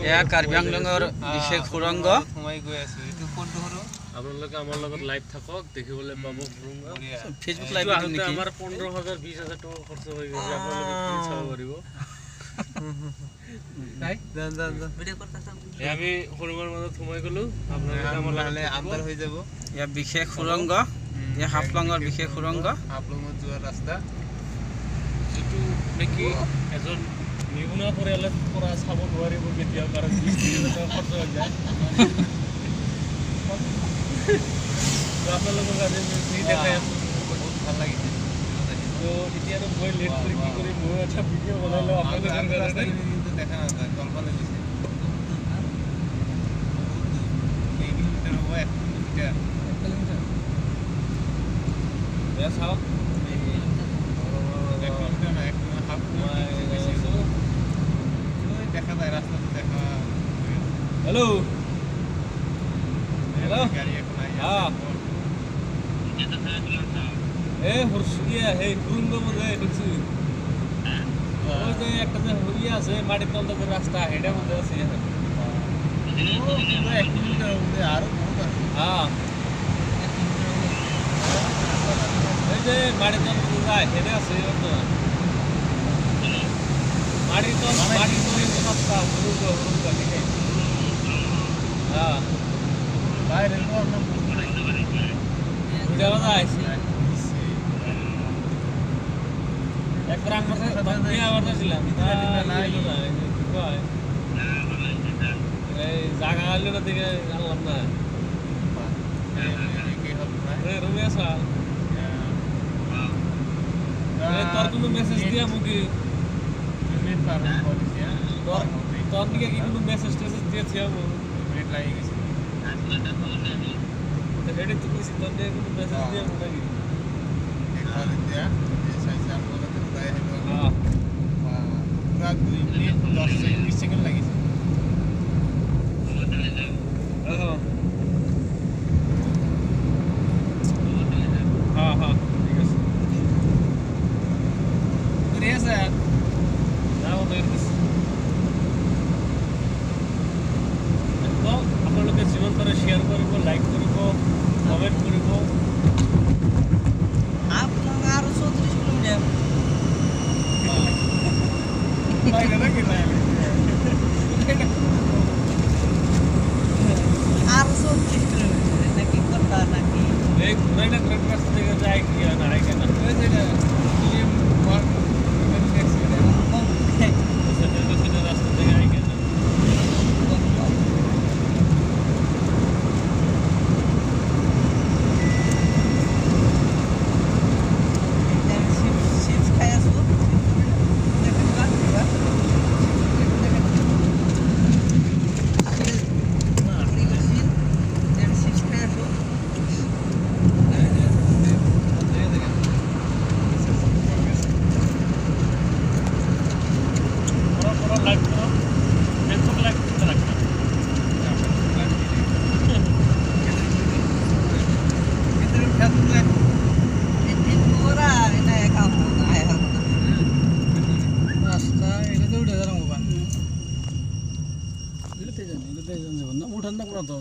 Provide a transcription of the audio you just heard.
এয়া কাৰ্বি আংলঙৰ বিশেষ সুৰংগ আপোনালোকে আমাৰ লগত লাইভ থাকক দেখিবলৈ পাব সুৰংগ ফেচবুক লাইভ নেকি আমাৰ 15000 20000 টকা খৰচ হৈ গৈছে আপোনালোকে কি চাব পাৰিব নাই জান ভিডিও করতাম আমি সুৰংগৰ মাজত সোমাই গলো আপোনালোকে আমাৰ লাহে আন্দাৰ হৈ যাব ইয়া বিশেষ সুৰংগ ইয়া হাফলঙৰ বিশেষ সুৰংগ হাফলঙত যোৱা ৰাস্তা যেটো নেকি এজন নিগুণা পৰিয়ালে পৰা চাব নোৱাৰিব কেতিয়াও কাৰণ 20000 টকা খৰচ হৈ যায় আপোনালোকৰ কাছে ফ্ৰী দেখাই বহুত ভাল লাগিছে তো এতিয়া তো মই লেট কৰি কি কৰি মই এটা ভিডিও বনালো আপোনালোকৰ ৰাস্তা কিন্তু দেখা নাযায় কল্পনা দিছে 1 কিলোমিটাৰ হ'ব 1 কিলোমিটাৰ এ চাওক দেখা যায় রাস্তাতে দেখা হ্যালো হ্যালো হ্যাঁ এ হরসুইয়া হে কুরুঙ্গ মনে দেখছি ওই যে একটা যে হইয়া আছে মাটির তল থেকে রাস্তা হেডে মধ্যে আছে ও পুরো 1 কিলোমিটার মধ্যে আরো বহুত আছে হ্যাঁ এই যে মাটির তল থেকে যায় হেডে আছে তো মাটির তল রাস্তা কুরুঙ্গ ঠিক আছে হ্যাঁ বাইরে তো আমরা বুঝা যাচ্ছে একবার আমার সাথে বাকিয়া করতেছিলাম নাই কয় এই জায়গা হলো না দিকে আনলাম না রুমে আসা তোর কোনো মেসেজ দিয়া মুখে তোর দিকে কি কোনো মেসেজ টেসেজ দিয়েছি আমি রেড লাগে গেছে রেডি তো কিছু তোর দিকে কোনো মেসেজ দিয়া মুখে একবার দিয়া पूरा 2 मिनट 10 से 20 सेकंड लगी हाँ हाँ ठीक है तो ये सर ना वो तो आप लोग के जीवन पर शेयर करिबो लाइक करिबो कमेंट करिबो आप लोग आरो 34 किलोमीटर বাইরে না কি না আর 34 কিলোমিটার নাকি করতা নাকি এই ঘুরাইনা ঘুরে রাস্তা থেকে যায় কি না আই কেন ওই যে টিএম 1 সেটা রাস্তা থেকে আই কেন উঠান না তো